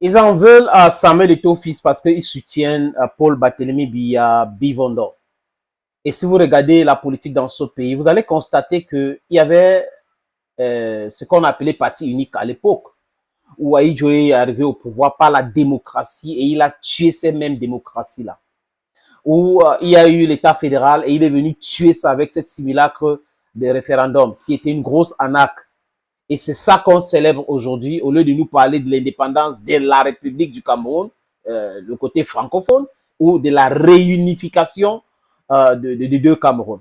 Ils en veulent à Samuel Eto'o fils parce qu'ils soutiennent Paul Barthélémy Bivondor. Et si vous regardez la politique dans ce pays, vous allez constater qu'il y avait ce qu'on appelait parti unique à l'époque, où Ahidjo est arrivé au pouvoir par la démocratie et il a tué ces mêmes démocraties-là. Où il y a eu l'État fédéral et il est venu tuer ça avec cette simulacre de référendum qui était une grosse arnaque. Et c'est ça qu'on célèbre aujourd'hui, au lieu de nous parler de l'indépendance de la République du Cameroun, le côté francophone, ou de la réunification des deux Cameroun.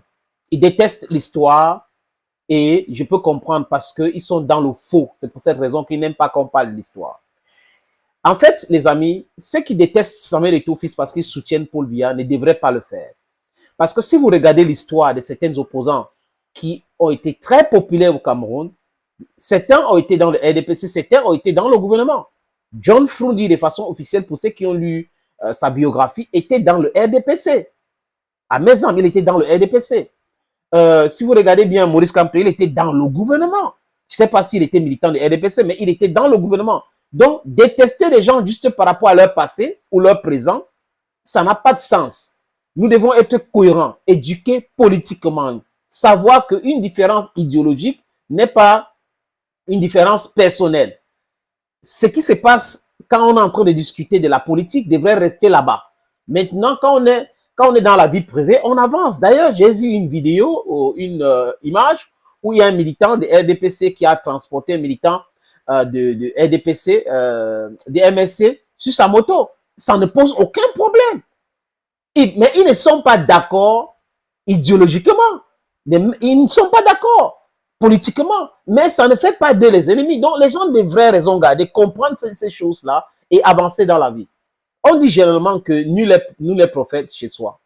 Ils détestent l'histoire et je peux comprendre parce qu'ils sont dans le faux. C'est pour cette raison qu'ils n'aiment pas qu'on parle de l'histoire. En fait, les amis, ceux qui détestent Samuel Eto'o fils parce qu'ils soutiennent Paul Biya ne devraient pas le faire. Parce que si vous regardez l'histoire de certains opposants qui ont été très populaires au Cameroun, certains ont été dans le RDPC, certains ont été dans le gouvernement. John Frundi, de façon officielle, pour ceux qui ont lu sa biographie, était dans le RDPC. À mes amis, il était dans le RDPC. Si vous regardez bien, Maurice Kamto, il était dans le gouvernement. Je ne sais pas s'il était militant de RDPC, mais il était dans le gouvernement. Donc, détester les gens juste par rapport à leur passé ou leur présent, ça n'a pas de sens. Nous devons être cohérents, éduqués politiquement, savoir qu'une différence idéologique n'est pas une différence personnelle. Ce qui se passe quand on est en train de discuter de la politique devrait rester là-bas. Maintenant, quand on est dans la vie privée, on avance. D'ailleurs, j'ai vu une vidéo, une image, où il y a un militant de RDPC qui a transporté un militant de RDPC, de MSC, sur sa moto. Ça ne pose aucun problème. Mais ils ne sont pas d'accord idéologiquement. Ils ne sont pas d'accord politiquement. Mais ça ne fait pas d'eux les ennemis. Donc, les gens devraient raison garder, comprendre ces choses-là et avancer dans la vie. On dit généralement que nul est prophète chez soi.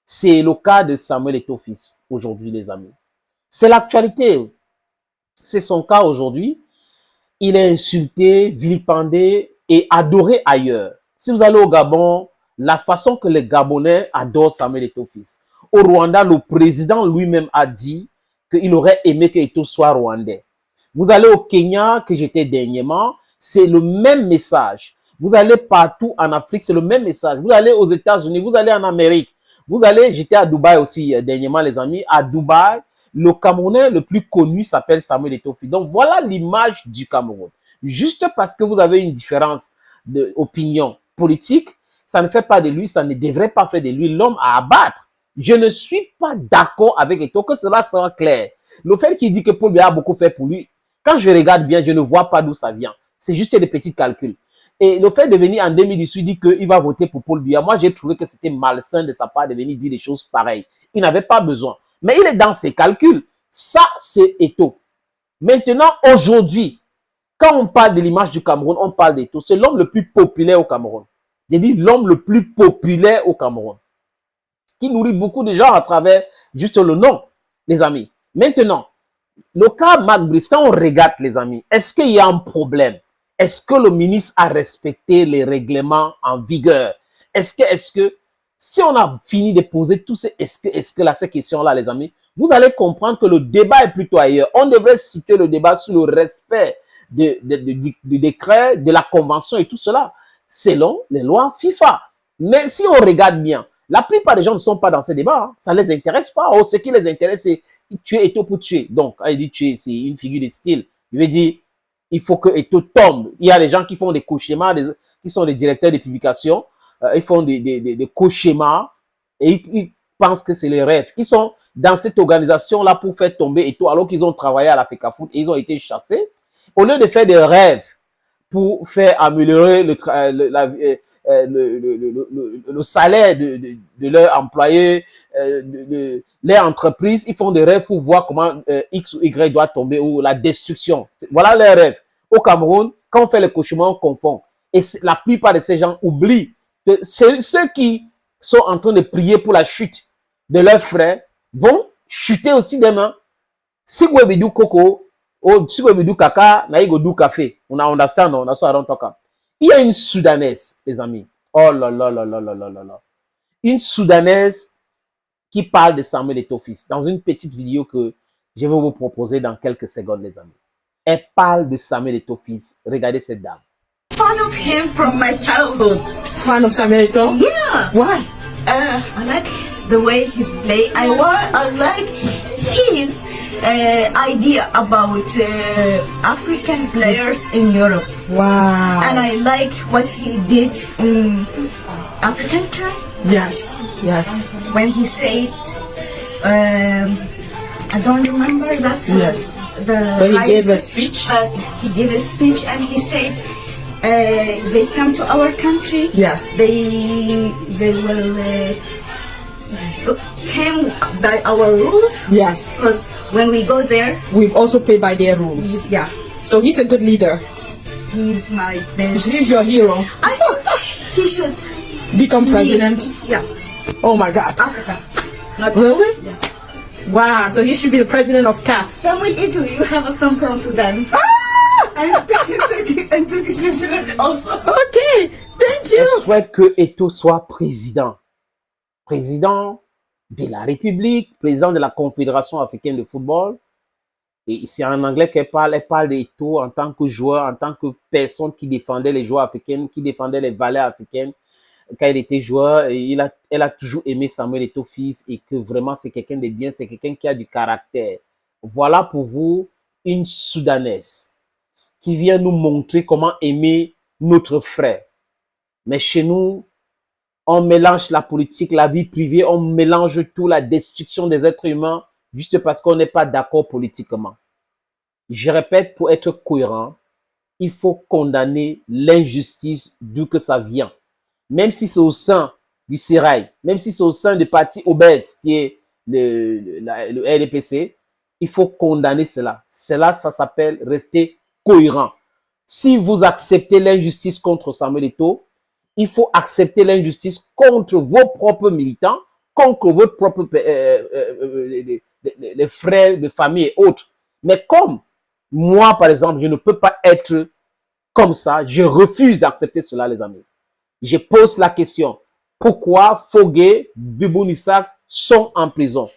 C'est le cas de Samuel Eto'o fils aujourd'hui, les amis. C'est l'actualité. C'est son cas aujourd'hui. Il est insulté, vilipendé et adoré ailleurs. Si vous allez au Gabon, la façon que les Gabonais adorent Samuel Eto'o fils. Au Rwanda, le président lui-même a dit qu'il aurait aimé que Eto'o soit rwandais. Vous allez au Kenya, que j'étais dernièrement, c'est le même message. Vous allez partout en Afrique, c'est le même message. Vous allez aux États-Unis, vous allez en Amérique. Vous allez, j'étais à Dubaï aussi dernièrement, les amis. À Dubaï, le Camerounais le plus connu s'appelle Samuel Eto'o fils. Donc, voilà l'image du Cameroun. Juste parce que vous avez une différence d'opinion politique, ça ne fait pas de lui, ça ne devrait pas faire de lui l'homme à abattre. Je ne suis pas d'accord avec Eto'o, que cela soit clair. Le fait qu'il dit que Paul Biya a beaucoup fait pour lui, quand je regarde bien, je ne vois pas d'où ça vient. C'est juste des petits calculs. Et le fait de venir en 2018 dire qu'il va voter pour Paul Biya, moi j'ai trouvé que c'était malsain de sa part de venir dire des choses pareilles. Il n'avait pas besoin. Mais il est dans ses calculs. Ça, c'est Eto'o. Maintenant, aujourd'hui, quand on parle de l'image du Cameroun, on parle d'Eto'o. C'est l'homme le plus populaire au Cameroun. J'ai dit l'homme le plus populaire au Cameroun, qui nourrit beaucoup de gens à travers juste le nom, les amis. Maintenant, le cas Mac Brice, quand on regarde, les amis, est-ce qu'il y a un problème? Est-ce que le ministre a respecté les règlements en vigueur? Est-ce que, si on a fini de poser tous ces ces questions-là, les amis, vous allez comprendre que le débat est plutôt ailleurs. On devrait citer le débat sur le respect du décret, de la convention et tout cela, selon les lois FIFA. Mais si on regarde bien, la plupart des gens ne sont pas dans ces débats. Hein. Ça ne les intéresse pas. Oh, ce qui les intéresse, c'est tuer Eto'o pour tuer. Donc, quand il dit tuer, c'est une figure de style. Je veux dire, il faut que Eto'o tombe. Il y a des gens qui font des cauchemars, qui sont des directeurs de publication. Ils font des cauchemars et ils pensent que c'est les rêves. Ils sont dans cette organisation-là pour faire tomber Eto'o alors qu'ils ont travaillé à la FECAFOOT et ils ont été chassés. Au lieu de faire des rêves pour faire améliorer le salaire de leurs employés, de leur entreprise, ils font des rêves pour voir comment X ou Y doit tomber ou la destruction. Voilà leurs rêves. Au Cameroun, quand on fait les cauchemars, on confond. Et la plupart de ces gens oublient que ceux qui sont en train de prier pour la chute de leurs frères vont chuter aussi demain. Si vous avez du coco, ou si vous avez du caca, vous avez du café. On understand, on a ça à talk. Il y a une Soudanaise, les amis. Oh là là là là là là là là. Une Soudanaise qui parle de Samuel Eto'o fils dans une petite vidéo que je vais vous proposer dans quelques secondes, les amis. Elle parle de Samuel Eto'o fils. Regardez cette dame. fan of him from my childhood. Fan of Samuel Eto'o? Yeah. Why? I like the way he's play. I like his idea about African players in Europe. Wow. And I like what he did in African Cup. Yes, yes. When he said, I don't remember that. Yes. But he gave a speech. He gave a speech and he said, they come to our country. Yes. They will came by our rules. Yes. Because when we go there, we also play by their rules. Yeah. So he's a good leader. He's my best. He's your hero. I think he should become president. Yeah. Oh my God. Africa. Not really? Yeah. Wow. So he should be the president of CAF. Samuel Eto'o, you have a come from Sudan. And Turkish nationality also. Okay. Thank you. Je souhaite que Eto'o soit président. Président de la République, président de la Confédération africaine de football. Et c'est en anglais qu'elle parle d'Eto'o en tant que joueur, en tant que personne qui défendait les joueurs africains, qui défendait les valeurs africaines. Quand il était joueur, elle a toujours aimé Samuel Eto'o fils et que vraiment c'est quelqu'un de bien, c'est quelqu'un qui a du caractère. Voilà pour vous une Soudanaise qui vient nous montrer comment aimer notre frère. Mais chez nous, on mélange la politique, la vie privée, on mélange tout, la destruction des êtres humains, juste parce qu'on n'est pas d'accord politiquement. Je répète, pour être cohérent, il faut condamner l'injustice d'où que ça vient. Même si c'est au sein du Sérail, même si c'est au sein du parti obèse qui est le RDPC, il faut condamner cela. Cela, ça s'appelle rester cohérent. Si vous acceptez l'injustice contre Samuel Eto'o, il faut accepter l'injustice contre vos propres militants, contre vos propres les frères de famille et autres. Mais comme moi, par exemple, je ne peux pas être comme ça, je refuse d'accepter cela, les amis. Je pose la question, pourquoi Fogué, Bibounissa sont en prison?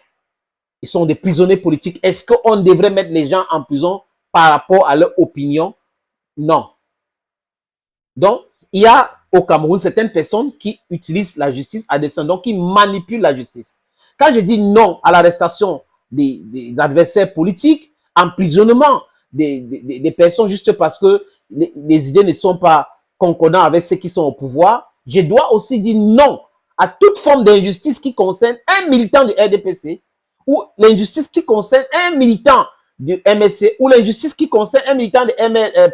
Ils sont des prisonniers politiques. Est-ce qu'on devrait mettre les gens en prison par rapport à leur opinion? Non. Donc, il y a au Cameroun certaines personnes qui utilisent la justice à dessein, donc qui manipulent la justice. Quand je dis non à l'arrestation des adversaires politiques, emprisonnement des personnes juste parce que les idées ne sont pas concordantes avec ceux qui sont au pouvoir, je dois aussi dire non à toute forme d'injustice qui concerne un militant du RDPC ou l'injustice qui concerne un militant du MSC ou l'injustice qui concerne un militant du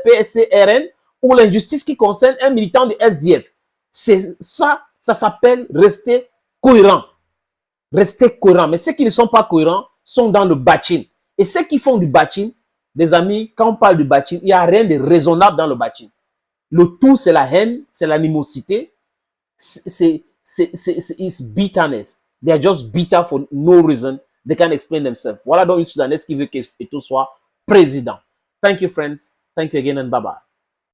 PSC-RN ou l'injustice qui concerne un militant du SDF. C'est ça, ça s'appelle rester cohérent. Rester cohérent. Mais ceux qui ne sont pas cohérents sont dans le bâtine. Et ceux qui font du bâtine, les amis, quand on parle du bâtine, il n'y a rien de raisonnable dans le bâtine. Le tout, c'est la haine, c'est l'animosité, c'est bitterness. They are just bitter for no reason. They can't explain themselves. Voilà donc une Soudanaise qui veut que Eto'o soit président. Thank you, friends. Thank you again and bye-bye.